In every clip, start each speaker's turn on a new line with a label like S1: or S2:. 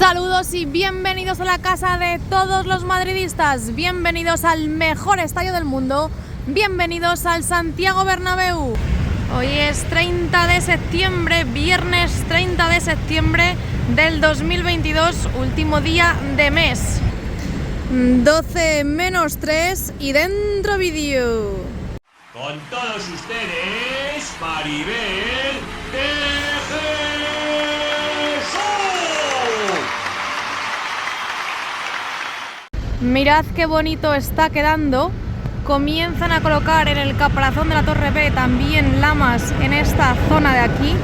S1: Saludos y bienvenidos a la casa de todos los madridistas, bienvenidos al mejor estadio del mundo, bienvenidos al Santiago Bernabéu. Hoy es 30 de septiembre, viernes 30 de septiembre del 2022, último día de mes. 12 menos 3 y dentro vídeo.
S2: Con todos ustedes, Maribel de
S1: Mirad qué bonito está quedando. Comienzan a colocar en el caparazón de la Torre B también lamas en esta zona de aquí.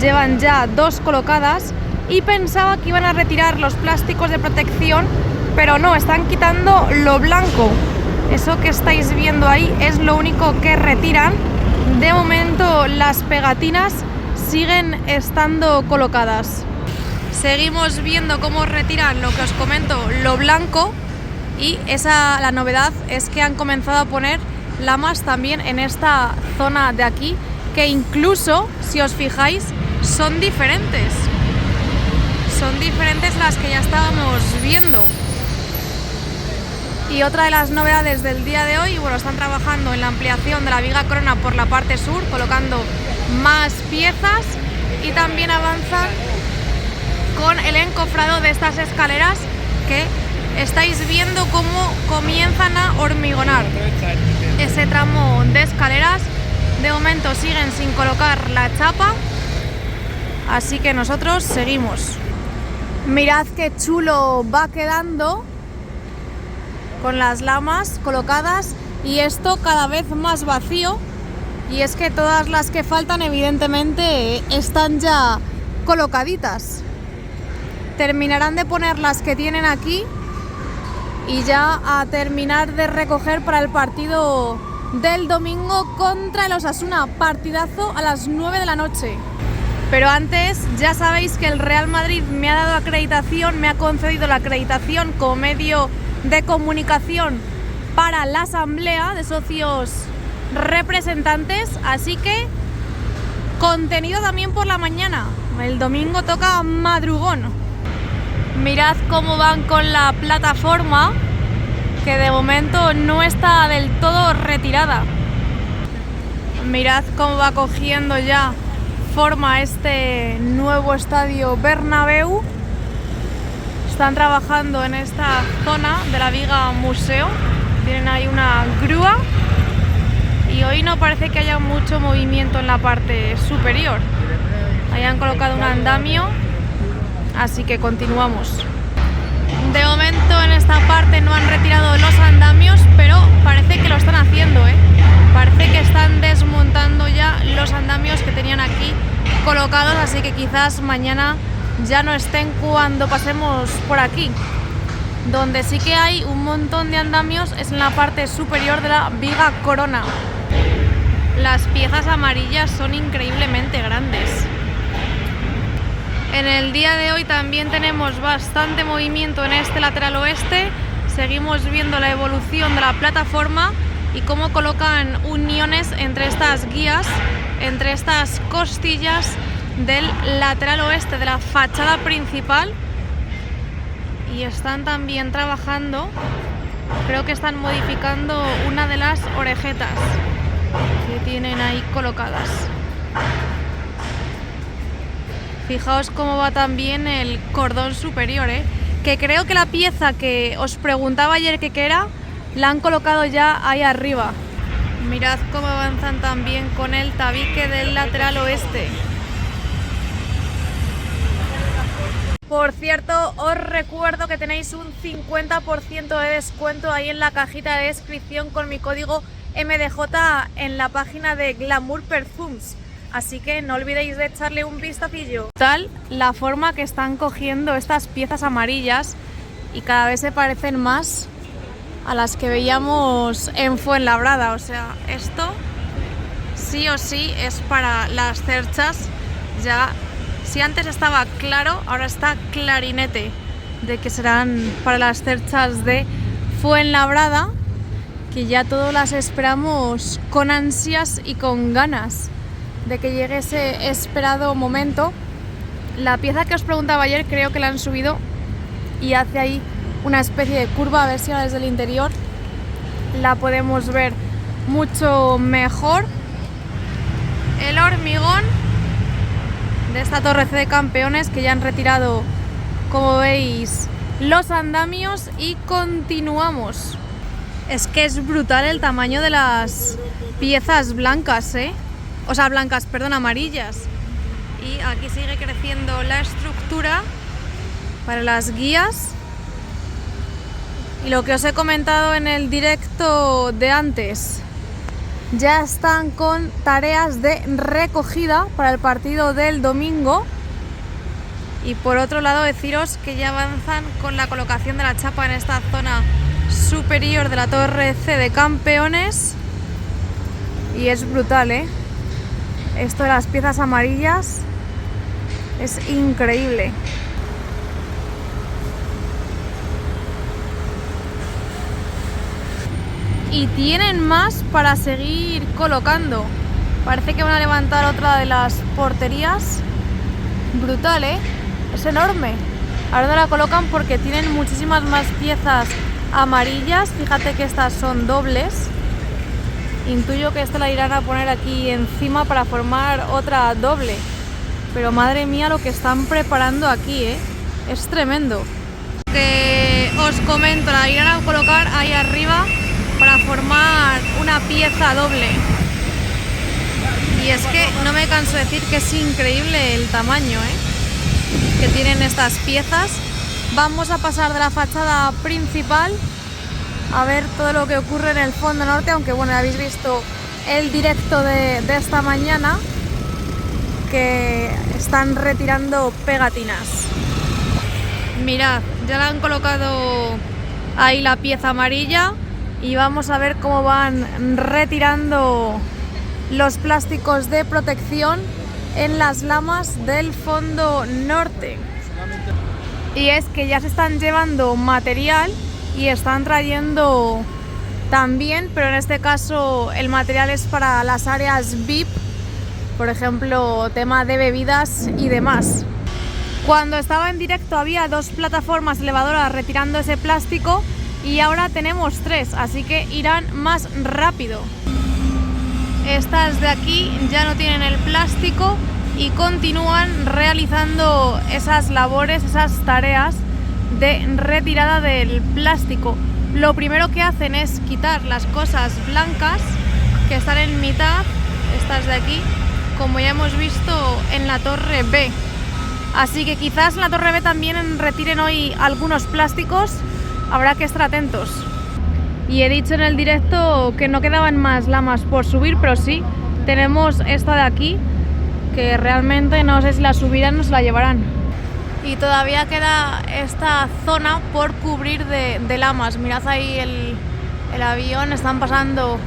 S1: Llevan ya 2 colocadas y pensaba que iban a retirar los plásticos de protección, pero no, están quitando lo blanco. Eso que estáis viendo ahí es lo único que retiran. De momento las pegatinas siguen estando colocadas. Seguimos viendo cómo retiran lo que os comento, lo blanco. Y la novedad es que han comenzado a poner lamas también en esta zona de aquí, que incluso, si os fijáis, son diferentes. Son diferentes las que ya estábamos viendo. Y otra de las novedades del día de hoy, bueno, están trabajando en la ampliación de la viga corona por la parte sur, colocando más piezas y también avanzan con el encofrado de estas escaleras que estáis viendo cómo comienzan a hormigonar ese tramo de escaleras. De momento siguen sin colocar la chapa, así que nosotros seguimos. Mirad qué chulo va quedando con las lamas colocadas y esto cada vez más vacío. Y es que todas las que faltan evidentemente están ya colocaditas. Terminarán de poner las que tienen aquí y ya a terminar de recoger para el partido del domingo contra el Osasuna, partidazo a las 9 de la noche. Pero antes ya sabéis que el Real Madrid me ha dado acreditación, me ha concedido la acreditación como medio de comunicación para la asamblea de socios representantes, así que contenido también por la mañana. El domingo toca madrugón. Mirad cómo van con la plataforma, que de momento no está del todo retirada. Mirad cómo va cogiendo ya forma este nuevo estadio Bernabéu. Están trabajando en esta zona de la viga museo. Tienen ahí una grúa y hoy no parece que haya mucho movimiento en la parte superior. Ahí han colocado un andamio. Así que continuamos. De momento en esta parte no han retirado los andamios, pero parece que lo están haciendo, Parece que están desmontando ya los andamios que tenían aquí colocados, así que quizás mañana ya no estén cuando pasemos por aquí. Donde sí que hay un montón de andamios es en la parte superior de la viga corona. Las piezas amarillas son increíblemente grandes. En el día de hoy también tenemos bastante movimiento en este lateral oeste. Seguimos viendo la evolución de la plataforma y cómo colocan uniones entre estas guías, entre estas costillas del lateral oeste de la fachada principal. Y están también trabajando, creo que están modificando una de las orejetas que tienen ahí colocadas. Fijaos cómo va también el cordón superior, que creo que la pieza que os preguntaba ayer que era, la han colocado ya ahí arriba. Mirad cómo avanzan también con el tabique del lateral oeste. Por cierto, os recuerdo que tenéis un 50% de descuento ahí en la cajita de descripción con mi código MDJ en la página de Glamour Perfumes. Así que no olvidéis de echarle un vistacillo. Tal la forma que están cogiendo estas piezas amarillas y cada vez se parecen más a las que veíamos en Fuenlabrada. O sea, esto sí o sí es para las cerchas. Ya, si antes estaba claro, ahora está clarinete de que serán para las cerchas de Fuenlabrada, que ya todos las esperamos con ansias y con ganas de que llegue ese esperado momento. La pieza que os preguntaba ayer creo que la han subido y hace ahí una especie de curva, a ver si ahora desde el interior la podemos ver mucho mejor. El hormigón de esta torre C de campeones, que ya han retirado, como veis, los andamios, y continuamos. Es que es brutal el tamaño de las piezas blancas, o sea, blancas, perdón, amarillas. Y aquí sigue creciendo la estructura para las guías. Y lo que os he comentado en el directo de antes, ya están con tareas de recogida para el partido del domingo. Y por otro lado, deciros que ya avanzan con la colocación de la chapa en esta zona superior de la torre C de campeones. Y es brutal, esto de las piezas amarillas es increíble. Y tienen más para seguir colocando. Parece que van a levantar otra de las porterías. Brutal, es enorme. Ahora no la colocan porque tienen muchísimas más piezas amarillas. Fíjate que estas son dobles. Intuyo que esta la irán a poner aquí encima para formar otra doble. Pero madre mía lo que están preparando aquí, es tremendo. Que os comento, la irán a colocar ahí arriba para formar una pieza doble. Y es que no me canso de decir que es increíble el tamaño que tienen estas piezas. Vamos a pasar de la fachada principal a ver todo lo que ocurre en el fondo norte, aunque bueno, ya habéis visto el directo de esta mañana, que están retirando pegatinas. Mirad, ya le han colocado ahí la pieza amarilla y vamos a ver cómo van retirando los plásticos de protección en las lamas del fondo norte. Y es que ya se están llevando material y están trayendo también, pero en este caso el material es para las áreas VIP, por ejemplo, tema de bebidas y demás. Cuando estaba en directo había 2 plataformas elevadoras retirando ese plástico y ahora tenemos 3, así que irán más rápido. Estas de aquí ya no tienen el plástico y continúan realizando esas labores, esas tareas de retirada del plástico. Lo primero que hacen es quitar las cosas blancas que están en mitad, estas de aquí, como ya hemos visto en la torre B. Así que quizás en la torre B también retiren hoy algunos plásticos, habrá que estar atentos. Y he dicho en el directo que no quedaban más lamas por subir, pero sí, tenemos esta de aquí, que realmente no sé si la subirán o se la llevarán. Y todavía queda esta zona por cubrir de lamas. Mirad ahí el avión, están pasando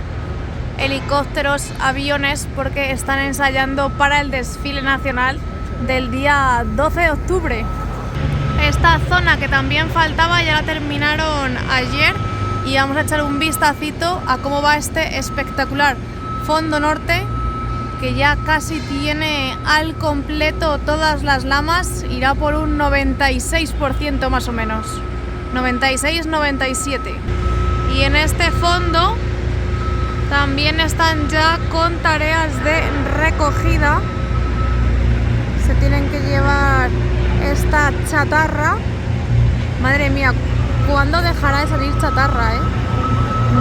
S1: helicópteros, aviones, porque están ensayando para el desfile nacional del día 12 de octubre. Esta zona que también faltaba ya la terminaron ayer y vamos a echar un vistacito a cómo va este espectacular fondo norte, que ya casi tiene al completo todas las lamas, irá por un 96% más o menos, 96-97. Y en este fondo también están ya con tareas de recogida, se tienen que llevar esta chatarra. Madre mía, ¿cuándo dejará de salir chatarra,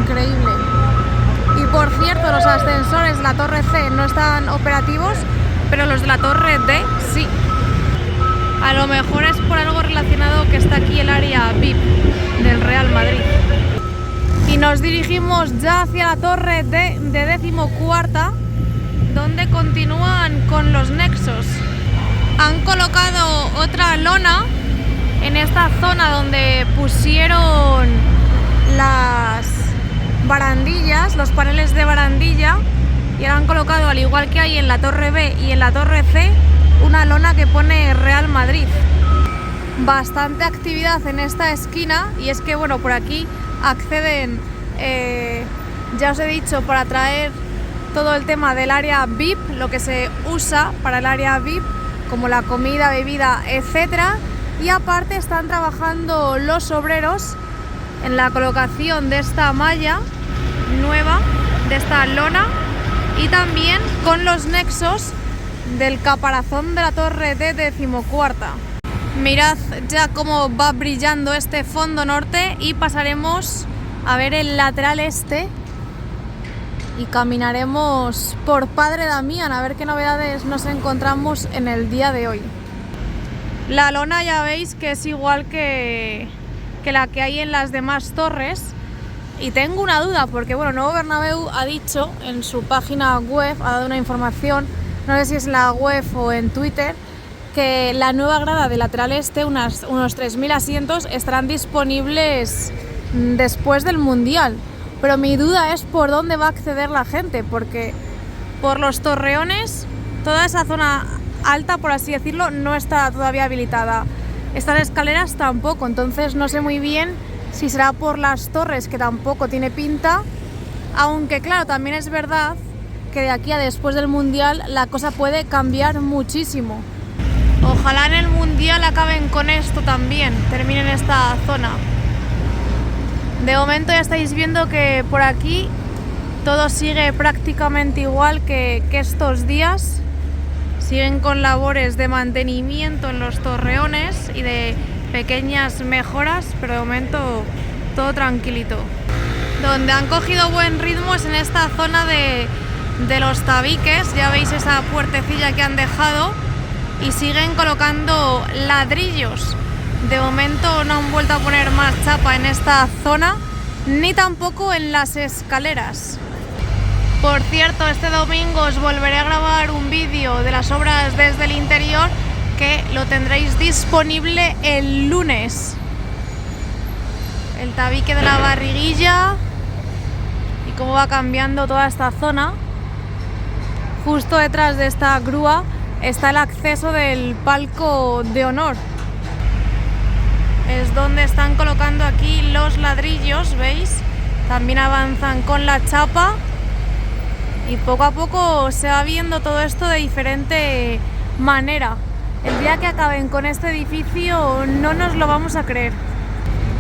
S1: Increíble. Y por cierto, los ascensores de la torre C no están operativos, pero los de la torre D sí. A lo mejor es por algo relacionado que está aquí el área VIP del Real Madrid. Y nos dirigimos ya hacia la torre D de 14ª, donde continúan con los nexos. Han colocado otra lona en esta zona donde pusieron las barandillas, los paneles de barandilla, y ahora han colocado, al igual que hay en la torre B y en la torre C, una lona que pone Real Madrid. Bastante actividad en esta esquina, y es que bueno, por aquí acceden, ya os he dicho, para traer todo el tema del área VIP, lo que se usa para el área VIP, como la comida, bebida, etcétera. y aparte están trabajando los obreros en la colocación de esta malla nueva, de esta lona, y también con los nexos del caparazón de la torre de 14ª. Mirad ya cómo va brillando este fondo norte y pasaremos a ver el lateral este y caminaremos por Padre Damián a ver qué novedades nos encontramos en el día de hoy. La lona ya veis que es igual que la que hay en las demás torres, y tengo una duda porque bueno, Nuevo Bernabéu ha dicho en su página web, ha dado una información, no sé si es en la web o en Twitter, que la nueva grada del lateral este, unos 3.000 asientos, estarán disponibles después del Mundial. Pero mi duda es por dónde va a acceder la gente, porque por los torreones, toda esa zona alta, por así decirlo, no está todavía habilitada. Estas escaleras tampoco, entonces no sé muy bien si será por las torres, que tampoco tiene pinta, aunque claro, también es verdad que de aquí a después del Mundial la cosa puede cambiar muchísimo. Ojalá en el Mundial acaben con esto también, terminen esta zona. De momento ya estáis viendo que por aquí todo sigue prácticamente igual que estos días. Siguen con labores de mantenimiento en los torreones y de pequeñas mejoras, pero de momento todo tranquilito. Donde han cogido buen ritmo es en esta zona de los tabiques. Ya veis esa puertecilla que han dejado y siguen colocando ladrillos. De momento no han vuelto a poner más chapa en esta zona, ni tampoco en las escaleras. Por cierto, este domingo os volveré a grabar un vídeo de las obras desde el interior, que lo tendréis disponible el lunes. El tabique de la barriguilla y cómo va cambiando toda esta zona. Justo detrás de esta grúa está el acceso del palco de honor. Es donde están colocando aquí los ladrillos, ¿veis? También avanzan con la chapa y poco a poco se va viendo todo esto de diferente manera. El día que acaben con este edificio no nos lo vamos a creer.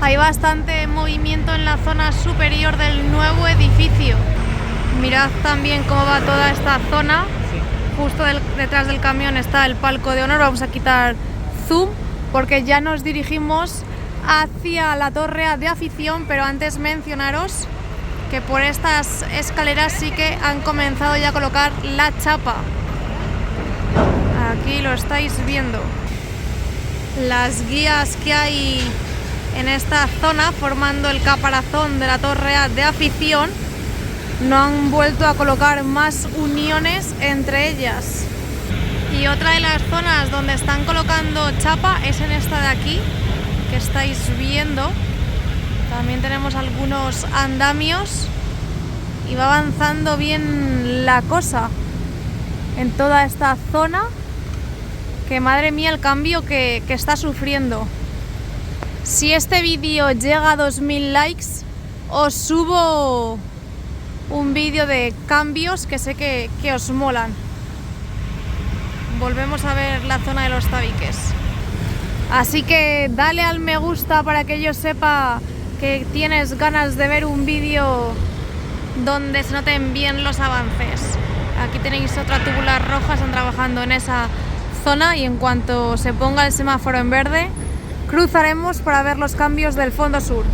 S1: Hay bastante movimiento en la zona superior del nuevo edificio. Mirad también cómo va toda esta zona. Justo detrás del camión está el palco de honor. Vamos a quitar zoom porque ya nos dirigimos hacia la torre de afición, pero antes mencionaros que por estas escaleras sí que han comenzado ya a colocar la chapa. Aquí lo estáis viendo. Las guías que hay en esta zona formando el caparazón de la torre de afición no han vuelto a colocar más uniones entre ellas. Y otra de las zonas donde están colocando chapa es en esta de aquí, que estáis viendo. También tenemos algunos andamios y va avanzando bien la cosa en toda esta zona, que madre mía el cambio que está sufriendo. Si este vídeo llega a 2000 likes, os subo un vídeo de cambios que sé que os molan. Volvemos a ver la zona de los tabiques. Así que dale al me gusta para que yo sepa que tienes ganas de ver un vídeo donde se noten bien los avances. Aquí tenéis otra tubular roja, están trabajando en esa zona y en cuanto se ponga el semáforo en verde cruzaremos para ver los cambios del fondo sur.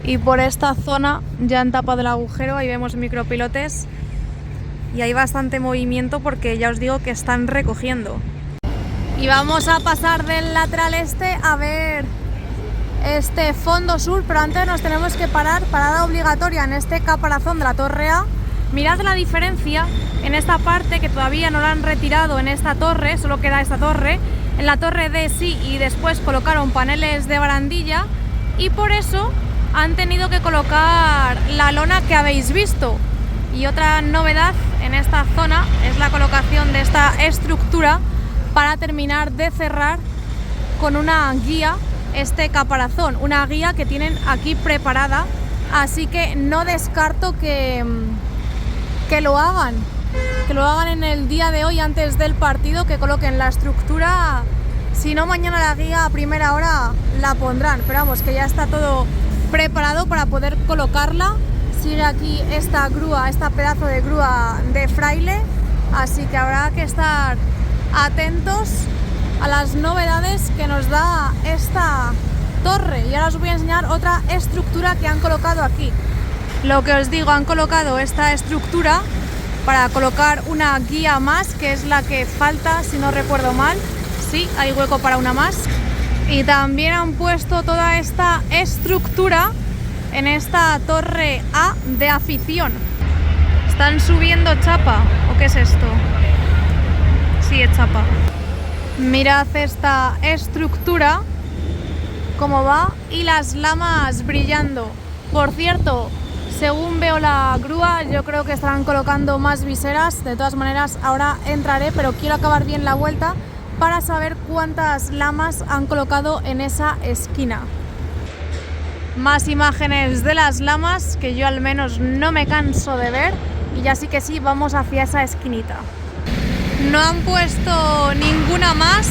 S1: Y por esta zona ya han tapado el agujero, ahí vemos micropilotes y hay bastante movimiento porque ya os digo que están recogiendo. Y vamos a pasar del lateral este a ver este fondo sur, pero antes nos tenemos que parar, parada obligatoria en este caparazón de la torre A. Mirad la diferencia en esta parte, que todavía no la han retirado en esta torre, solo queda esta torre. En la torre D sí, y después colocaron paneles de barandilla y por eso han tenido que colocar la lona que habéis visto. Y otra novedad en esta zona es la colocación de esta estructura para terminar de cerrar con una guía este caparazón, una guía que tienen aquí preparada, así que no descarto que lo hagan en el día de hoy antes del partido, que coloquen la estructura Si no, mañana la guía a primera hora la pondrán, pero vamos, que ya está todo preparado para poder colocarla. Sigue aquí esta grúa, esta pedazo de grúa de Fraile, así que habrá que estar atentos a las novedades que nos da esta torre. Y ahora os voy a enseñar otra estructura que han colocado aquí. Lo que os digo, han colocado esta estructura para colocar una guía más, que es la que falta, si no recuerdo mal. Sí, hay hueco para una más. Y también han puesto toda esta estructura en esta torre A de afición. ¿Están subiendo chapa o qué es esto? Sí, es chapa. Mirad esta estructura, cómo va, y las lamas brillando. Por cierto, según veo la grúa, yo creo que estarán colocando más viseras. De todas maneras, ahora entraré, pero quiero acabar bien la vuelta para saber cuántas lamas han colocado en esa esquina. Más imágenes de las lamas, que yo al menos no me canso de ver. Y ya sí que sí, vamos hacia esa esquinita. No han puesto ninguna más,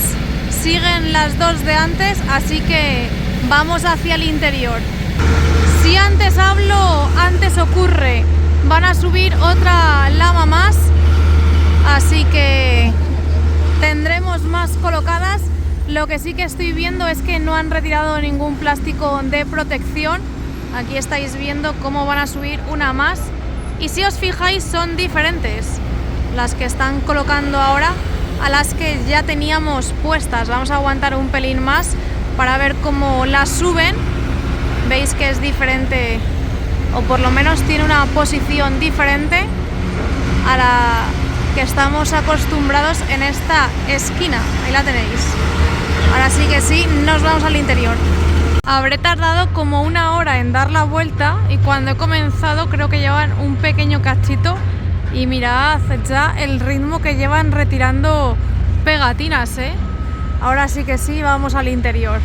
S1: siguen las dos de antes, así que vamos hacia el interior. Si antes hablo, antes ocurre. Van a subir otra lama más, así que tendremos más colocadas. Lo que sí que estoy viendo es que no han retirado ningún plástico de protección. Aquí estáis viendo cómo van a subir una más. Y si os fijáis, son diferentes las que están colocando ahora a las que ya teníamos puestas. Vamos a aguantar un pelín más para ver cómo las suben. Veis que es diferente, o por lo menos tiene una posición diferente a la que estamos acostumbrados en esta esquina. Ahí la tenéis. Ahora sí que sí, nos vamos al interior. Habré tardado como una hora en dar la vuelta y cuando he comenzado creo que llevan un pequeño cachito. Y mirad ya el ritmo que llevan retirando pegatinas, ¿eh? Ahora sí que sí, vamos al interior.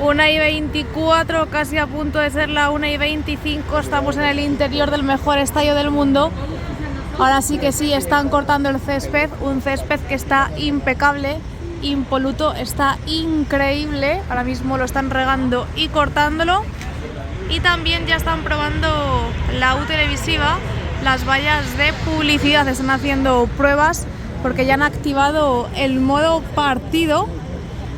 S1: 1:24, casi a punto de ser la 1:25, estamos en el interior del mejor estadio del mundo. Ahora sí que sí, están cortando el césped, un césped que está impecable, impoluto, está increíble. Ahora mismo lo están regando y cortándolo. Y también ya están probando la U televisiva, las vallas de publicidad, están haciendo pruebas porque ya han activado el modo partido,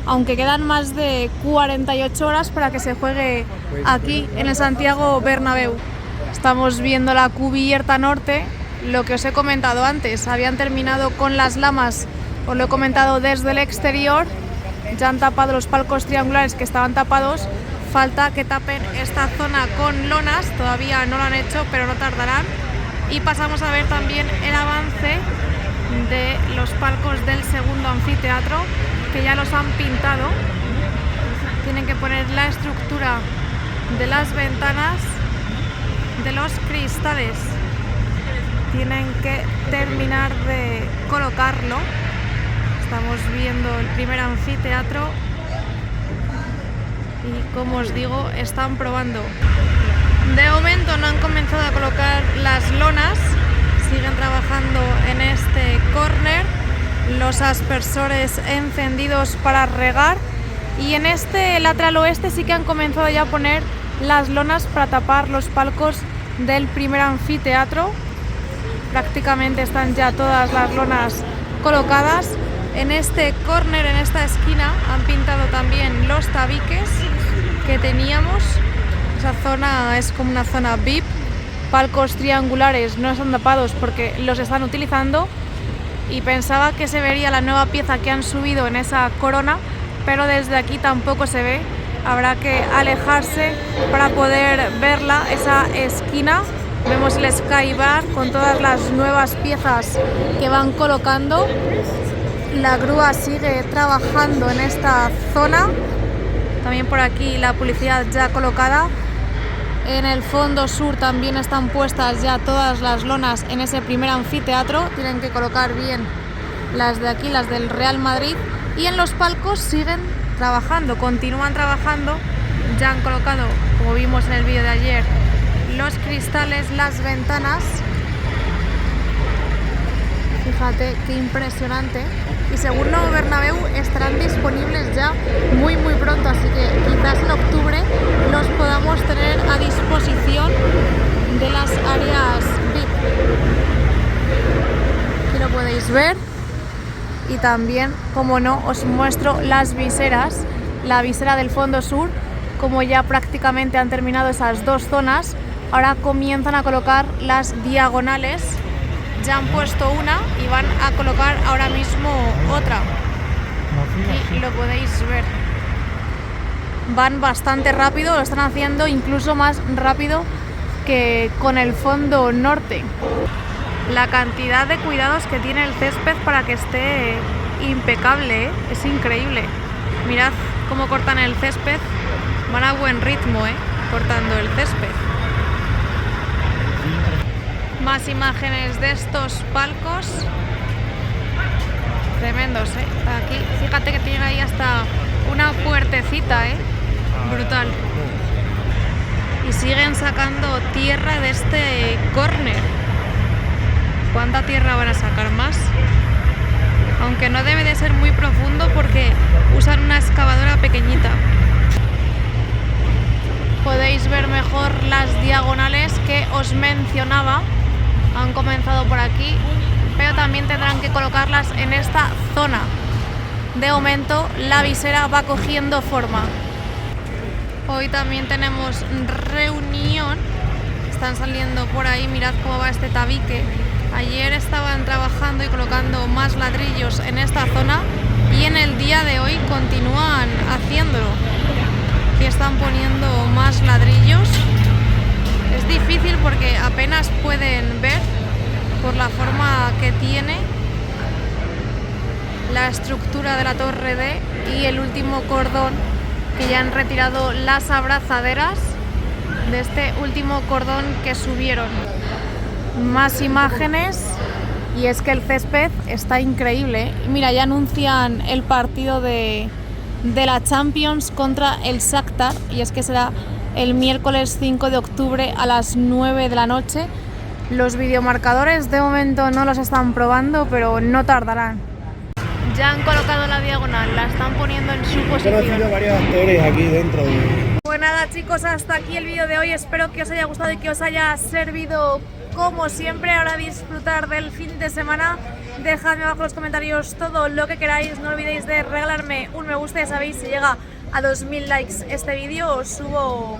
S1: aunque quedan más de 48 horas para que se juegue aquí en el Santiago Bernabéu. Estamos viendo la cubierta norte, lo que os he comentado antes, habían terminado con las lamas, os lo he comentado desde el exterior, ya han tapado los palcos triangulares que estaban tapados, falta que tapen esta zona con lonas, todavía no lo han hecho, pero no tardarán. Y pasamos a ver también el avance de los palcos del segundo anfiteatro, que ya los han pintado. Tienen que poner la estructura de las ventanas, de los cristales. Tienen que terminar de colocarlo. Estamos viendo el primer anfiteatro y, como os digo, están probando. De momento no han comenzado a colocar las lonas, siguen trabajando en este córner, los aspersores encendidos para regar, y en este lateral oeste sí que han comenzado ya a poner las lonas para tapar los palcos del primer anfiteatro. Prácticamente están ya todas las lonas colocadas. En este córner, en esta esquina, han pintado también los tabiques que teníamos. Esa zona es como una zona VIP. Palcos triangulares no están tapados porque los están utilizando, y pensaba que se vería la nueva pieza que han subido en esa corona, pero desde aquí tampoco se ve. Habrá que alejarse para poder verla, esa esquina. Vemos el Sky Bar con todas las nuevas piezas que van colocando. La grúa sigue trabajando en esta zona. También por aquí la publicidad ya colocada. En el fondo sur también están puestas ya todas las lonas en ese primer anfiteatro. Tienen que colocar bien las de aquí, las del Real Madrid. Y en los palcos siguen trabajando, continúan trabajando. Ya han colocado, como vimos en el vídeo de ayer, los cristales, las ventanas. Fíjate qué impresionante. y según Nuevo Bernabéu estarán disponibles ya muy pronto, así que quizás en octubre los podamos tener a disposición de las áreas VIP. Aquí lo podéis ver. Y también, como no, os muestro las viseras, la visera del fondo sur. Como ya prácticamente han terminado esas dos zonas, ahora comienzan a colocar las diagonales. Ya han puesto una y van a colocar ahora mismo otra. Y lo podéis ver. Van bastante rápido, lo están haciendo incluso más rápido que con el fondo norte. La cantidad de cuidados que tiene el césped para que esté impecable, ¿eh? Es increíble. Mirad cómo cortan el césped. Van a buen ritmo, cortando el césped. Más imágenes de estos palcos. Tremendos, Aquí, fíjate que tienen ahí hasta una puertecita, Brutal. Y siguen sacando tierra de este córner. ¿Cuánta tierra van a sacar más? Aunque no debe de ser muy profundo porque usan una excavadora pequeñita. Podéis ver mejor las diagonales que os mencionaba. Han comenzado por aquí, pero también tendrán que colocarlas en esta zona. De momento la visera va cogiendo forma. Hoy también tenemos reunión. Están saliendo por ahí, mirad cómo va este tabique. Ayer estaban trabajando y colocando más ladrillos en esta zona y en el día de hoy continúan haciéndolo. Aquí están poniendo más ladrillos. Es difícil porque apenas pueden ver por la forma que tiene la estructura de la torre D y el último cordón, que ya han retirado las abrazaderas de este último cordón que subieron. Más imágenes, y es que el césped está increíble. Mira, ya anuncian el partido de la Champions contra el Shakhtar, y es que será el miércoles 5 de octubre a las 9 de la noche. Los videomarcadores de momento no los están probando, pero no tardarán. Ya han colocado la diagonal, la están poniendo en su posición.
S3: He conocido varios actores aquí dentro de...
S1: Pues nada, chicos, hasta aquí el vídeo de hoy. Espero que os haya gustado y que os haya servido como siempre. Ahora disfrutar del fin de semana. Dejadme abajo en los comentarios todo lo que queráis. No olvidéis de regalarme un me gusta. Ya sabéis, si llega a 2000 likes este vídeo, os subo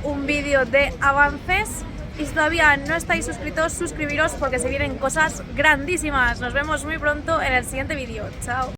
S1: un vídeo de avances. Y si todavía no estáis suscritos, suscribiros porque se vienen cosas grandísimas. Nos vemos muy pronto en el siguiente vídeo. Chao.